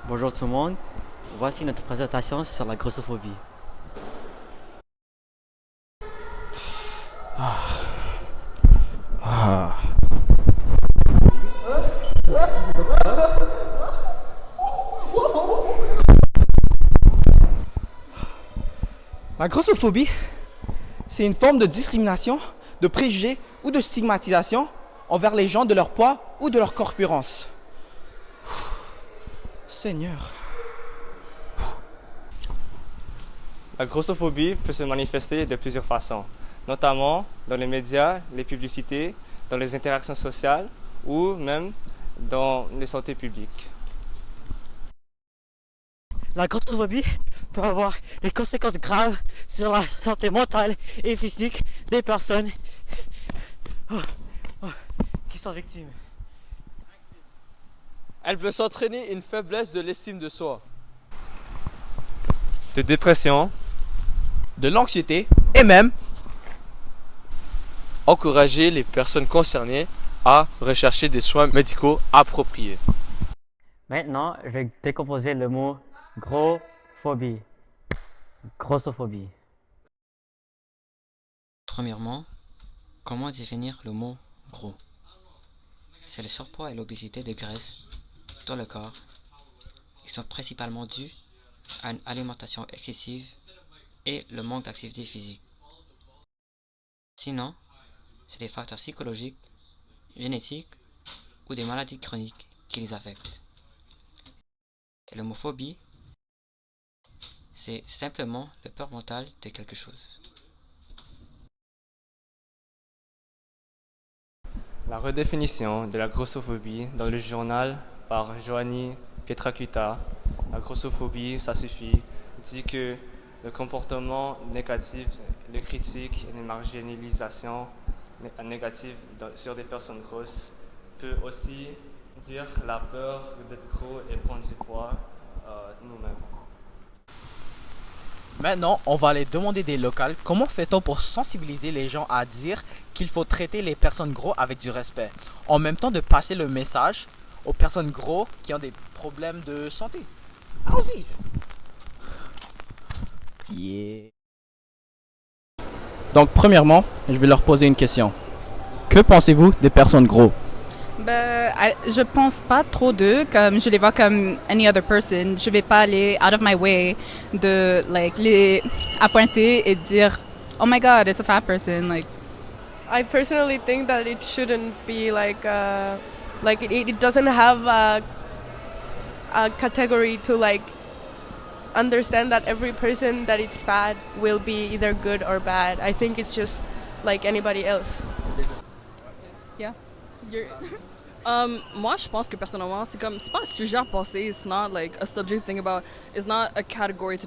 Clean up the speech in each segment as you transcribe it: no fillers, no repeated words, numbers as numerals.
Bonjour tout le monde, voici notre présentation sur la grossophobie. La grossophobie, c'est une forme de discrimination, de préjugé ou de stigmatisation envers les gens de leur poids ou de leur corpulence. Seigneur. La grossophobie peut se manifester de plusieurs façons, notamment dans les médias, les publicités, dans les interactions sociales ou même dans les santé publiques. La grossophobie peut avoir des conséquences graves sur la santé mentale et physique des personnes qui sont victimes. Elle peut s'entraîner une faiblesse de l'estime de soi, De dépression, De l'anxiété et même encourager les personnes concernées à rechercher des soins médicaux appropriés. Maintenant, je vais décomposer le mot grossophobie. Grossophobie. Premièrement, comment définir le mot gros? C'est le surpoids et l'obésité de graisse dans le corps. Ils sont principalement dus à une alimentation excessive et le manque d'activité physique. Sinon, c'est des facteurs psychologiques, génétiques ou des maladies chroniques qui les affectent. Et l'homophobie, c'est simplement le peur mentale de quelque chose. la redéfinition de la grossophobie dans le journal par Joanny Pietracuta. La grossophobie, ça suffit, dit que le comportement négatif, les critiques et les marginalisations négatives sur des personnes grosses peut aussi dire la peur d'être gros et prendre du poids nous-mêmes. Maintenant, on va aller demander des locales comment fait-on pour sensibiliser les gens à dire qu'il faut traiter les personnes gros avec du respect, en même temps de passer le message aux personnes gros qui ont des problèmes de santé. Allons-y. Yeah. Donc, premièrement, je vais leur poser une question. Que pensez-vous des personnes gros? Je pense pas trop d'eux, comme je les vois comme any other person. Je vais pas aller out of my way de les appointer et dire oh my god, it's a fat person. I personally think that it shouldn't be it doesn't have a category to understand that every person that is fat will be either good or bad. I think it's just like anybody else. Yeah. Moi, je pense que personnellement, c'est pas un sujet à penser. It's not like a subject to think about. It's not a category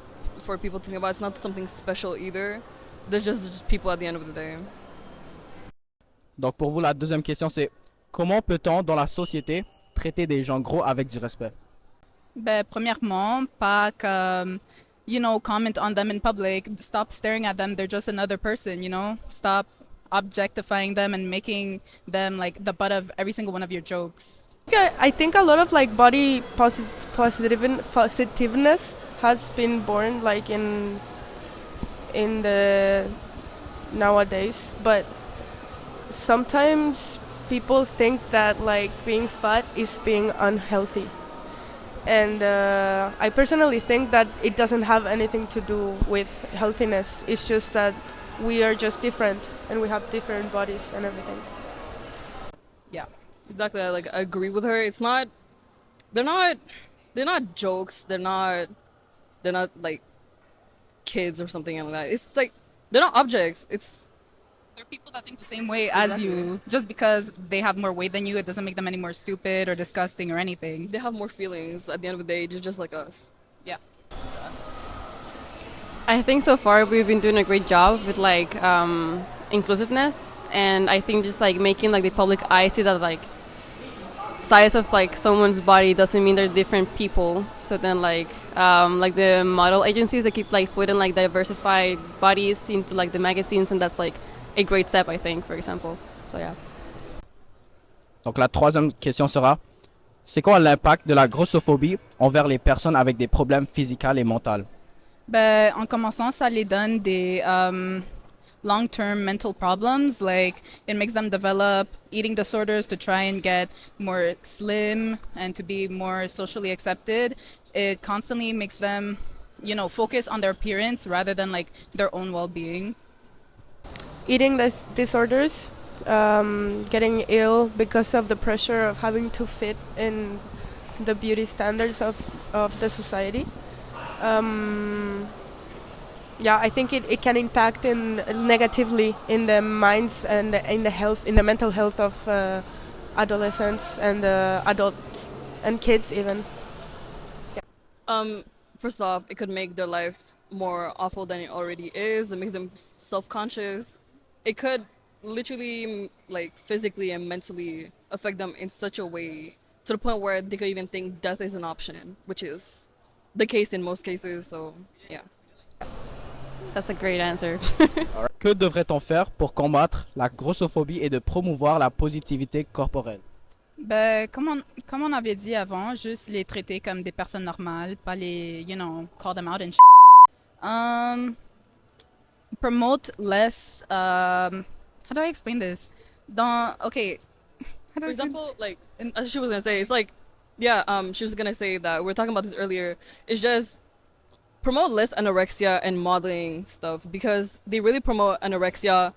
for people to think about. It's not something special either. They're just people at the end of the day. Donc, pour vous, la deuxième question, c'est comment peut-on, dans la société, traiter des gens gros avec du respect? Premièrement, pas comme, comment on them in public. Stop staring at them. They're just another person, Stop objectifying them and making them the butt of every single one of your jokes. I think a lot of body positiveness has been born in the nowadays, but sometimes people think that being fat is being unhealthy, and I personally think that it doesn't have anything to do with healthiness. It's just that we are just different and we have different bodies and everything. Yeah, exactly. I agree with her. It's not. They're not jokes. They're not like kids or something like that. It's they're not objects. They're people that think the same way as you. Just because they have more weight than you, it doesn't make them any more stupid or disgusting or anything. They have more feelings. At the end of the day, they're just like us. Yeah. I think so far we've been doing a great job with inclusiveness, and I think just making the public eye see that size of someone's body doesn't mean they're different people. So then the model agencies that keep putting diversified bodies into the magazines, and that's a great step, I think, for example. So yeah. Donc la troisième question sera, C'est quoi l'impact de la grossophobie envers les personnes avec des problèmes physiques et mentaux? Ben, en commençant, ça les donne des long-term mental problems. Like, it makes them develop eating disorders to try and get more slim and to be more socially accepted. It constantly makes them, focus on their appearance rather than like their own well-being. Eating disorders, getting ill because of the pressure of having to fit in the beauty standards of the society. I think it can impact negatively in the minds and in the mental health of adolescents and adults and kids even. First off, it could make their life more awful than it already is. It makes them self-conscious. It could literally, like, physically and mentally affect them in such a way to the point where they could even think death is an option, which is the case in most cases. So, yeah. That's a great answer. Que devrait-on faire pour combattre la grossophobie et de promouvoir la positivité corporelle? Ben, comme on avait dit avant, juste les traiter comme des personnes normales, pas les, call them out and promote less, how do I explain this? Okay. For example, like, as she was gonna say, it's like, yeah, she was gonna say that, we were talking about this earlier, it's just promote less anorexia and modeling stuff, because they really promote anorexia,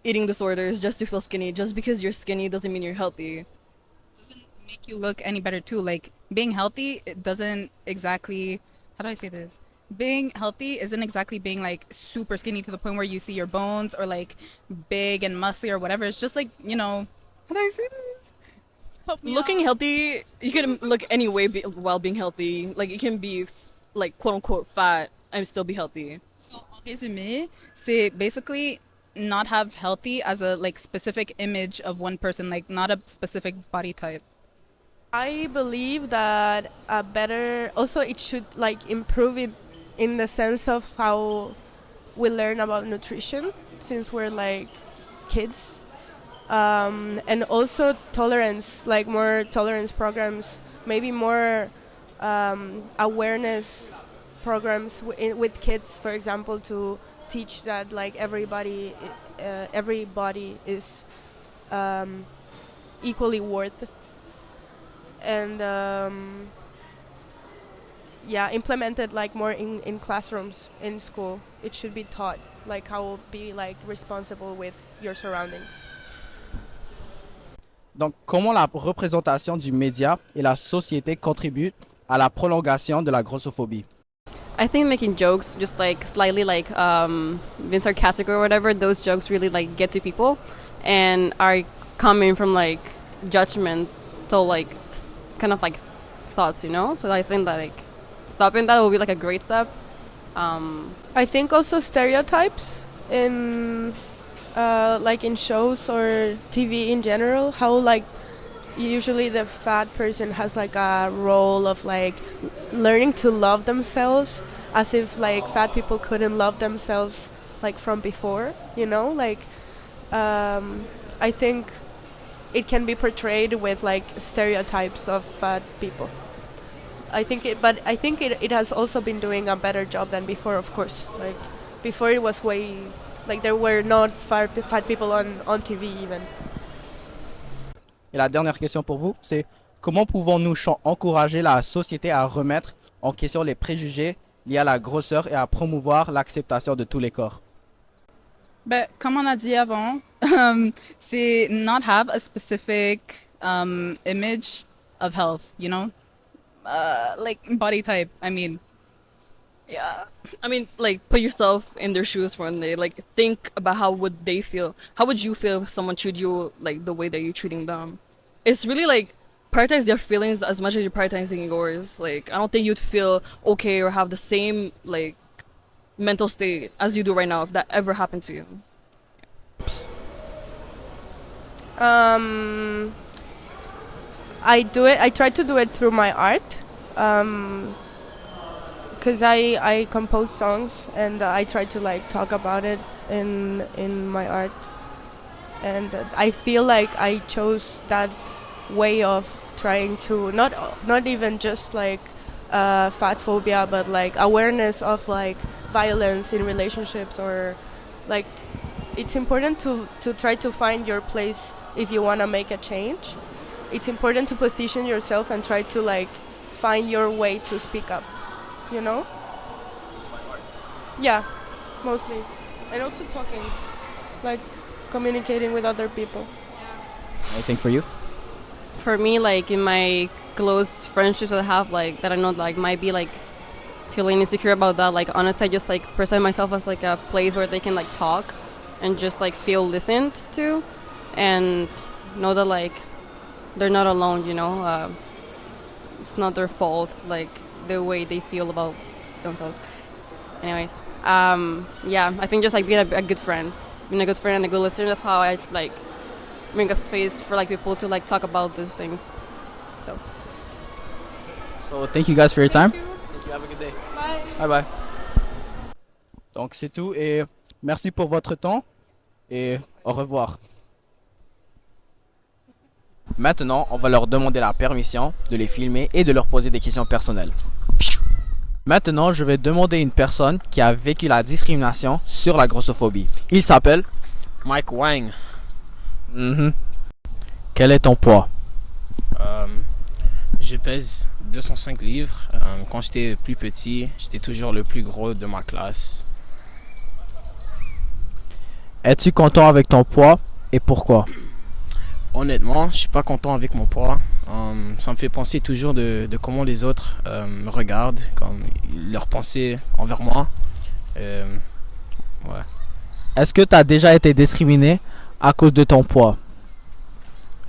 eating disorders just to feel skinny. Just because you're skinny doesn't mean you're healthy. Doesn't make you look any better too. Like, being healthy, it doesn't exactly, how do I say this? Being healthy isn't exactly being like super skinny to the point where you see your bones, or like big and muscly or whatever. It's just like, how do I say this? Looking healthy, you can look any way while being healthy. Like, you can be like quote unquote fat and still be healthy. So, en résumé, c'est basically not have healthy as a like specific image of one person, like not a specific body type. I believe that it should like improve it in the sense of how we learn about nutrition since we're like kids, and also tolerance, like more tolerance programs, maybe more awareness programs with kids, for example, to teach that like everybody is equally worth, and implemented like more in classrooms in school. It should be taught like how be like responsible with your surroundings. Donc, comment la représentation du média et la société contribuent à la prolongation de la grossophobie? I think making jokes, just like slightly like being sarcastic or whatever, those jokes really like get to people and are coming from like judgment to like kind of like thoughts, So I think that like stopping that will be like a great step. I think also stereotypes in like in shows or TV in general, how like usually the fat person has like a role of like learning to love themselves, as if like fat people couldn't love themselves like from before, like I think it can be portrayed with like stereotypes of fat people. I think it has also been doing a better job than before, of course. Like before it was way like there were not fat people on TV even. Et la dernière question pour vous, c'est comment pouvons-nous encourager la société à remettre en question les préjugés liés à la grosseur et à promouvoir l'acceptation de tous les corps? Ben, comme on a dit avant, c'est not have a specific image of health, like body type. I mean, yeah. I mean, like, put yourself in their shoes for one day. Like, think about how would they feel. How would you feel if someone treated you like the way that you're treating them? It's really like prioritize their feelings as much as you're prioritizing yours. Like, I don't think you'd feel okay or have the same like mental state as you do right now if that ever happened to you. I try to do it through my art, because I compose songs and I try to like talk about it in my art, and I feel like I chose that way of trying to not even just like fat phobia, but like awareness of like violence in relationships, or like it's important to try to find your place if you want to make a change. It's important to position yourself and try to like find your way to speak up, you know? Yeah, mostly. And also talking, like communicating with other people. Anything for you? For me, like in my close friendships that I have, like that I know like might be like feeling insecure about that, like honestly I just like present myself as like a place where they can like talk and just like feel listened to and know that like they're not alone, you know. It's not their fault, like the way they feel about themselves. Anyways, yeah, I think just like being a good friend, and a good listener, that's how I like bring up space for like people to like talk about those things. So thank you guys for your time. Thank you. Have a good day. Bye. Bye bye. Donc c'est tout et merci pour votre temps et au revoir. Maintenant, on va leur demander la permission de les filmer et de leur poser des questions personnelles. Maintenant, je vais demander une personne qui a vécu la discrimination sur la grossophobie. Il s'appelle Mike Wang. Quel est ton poids? Je pèse 205 livres. Quand j'étais plus petit, j'étais toujours le plus gros de ma classe. Es-tu content avec ton poids et pourquoi? Honnêtement, je suis pas content avec mon poids. Ça me fait penser toujours de comment les autres me regardent, comme leurs pensées envers moi. Ouais. Est-ce que tu as déjà été discriminé à cause de ton poids?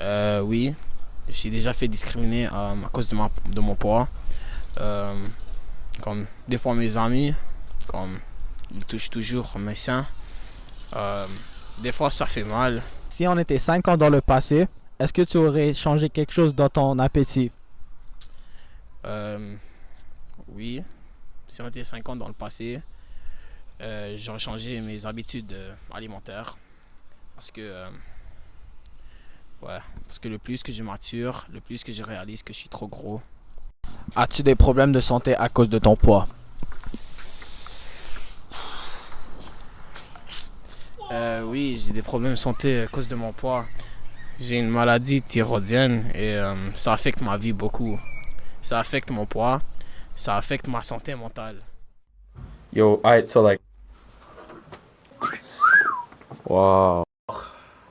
Oui, je suis déjà fait discriminer à cause de mon poids. Comme des fois mes amis, comme ils touchent toujours mes seins. Des fois ça fait mal. Si on était 5 ans dans le passé, est-ce que tu aurais changé quelque chose dans ton appétit? Oui, si on était 5 ans dans le passé, j'aurais changé mes habitudes alimentaires. Parce que le plus que je mature, le plus que je réalise que je suis trop gros. As-tu des problèmes de santé à cause de ton poids? Oui, j'ai des problèmes de santé à cause de mon poids. J'ai une maladie thyroïdienne et ça affecte ma vie beaucoup. Ça affecte mon poids, ça affecte ma santé mentale. Yo, alright, so like... Wow.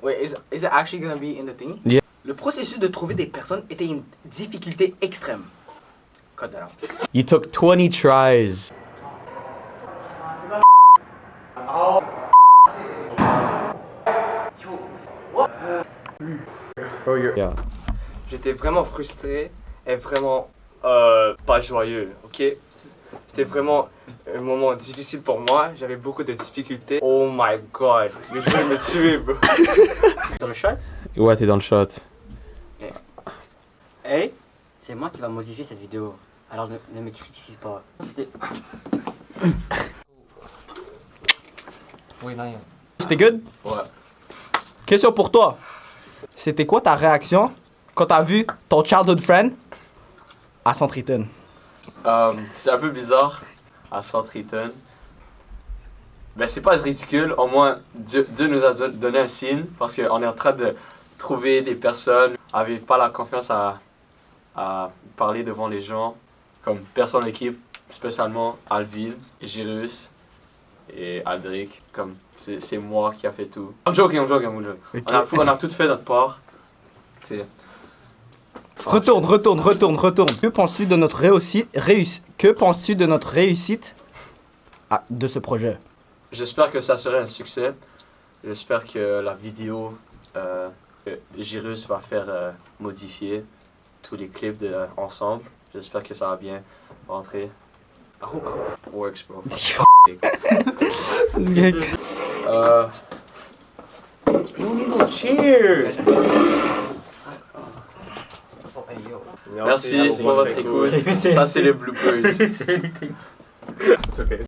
Wait, is it actually gonna be in the thing? Yeah. Le processus de trouver des personnes était une difficulté extrême. Cut that out. You took 20 tries. Bro, yeah. J'étais vraiment frustré et vraiment pas joyeux, ok? C'était vraiment un moment difficile pour moi, j'avais beaucoup de difficultés. Oh my god, le jeu me tuait, bro. Dans le shot? Ouais, t'es dans le shot. Hey, c'est moi qui va modifier cette vidéo. Alors ne me critique pas. Oui, non. C'était good? Ouais. Question pour toi. C'était quoi ta réaction quand t'as vu ton childhood friend à Centriton? C'est un peu bizarre à Centriton. Mais c'est pas ridicule, au moins Dieu nous a donné un signe parce qu'on est en train de trouver des personnes qui n'avaient pas la confiance à parler devant les gens, comme personne de l'équipe, spécialement Alvin, Gyrus et Aldric, comme c'est moi qui a fait tout. I'm joking. Okay. On a tout fait notre part. T'sais. Retourne. Que penses-tu de notre réussite de ce projet? J'espère que ça sera un succès. J'espère que la vidéo que Gyrus va faire modifier tous les clips ensemble. J'espère que ça va bien rentrer. I hope it works, bro. You don't need no cheer. Merci pour votre écoute. Ça, c'est les bloopers.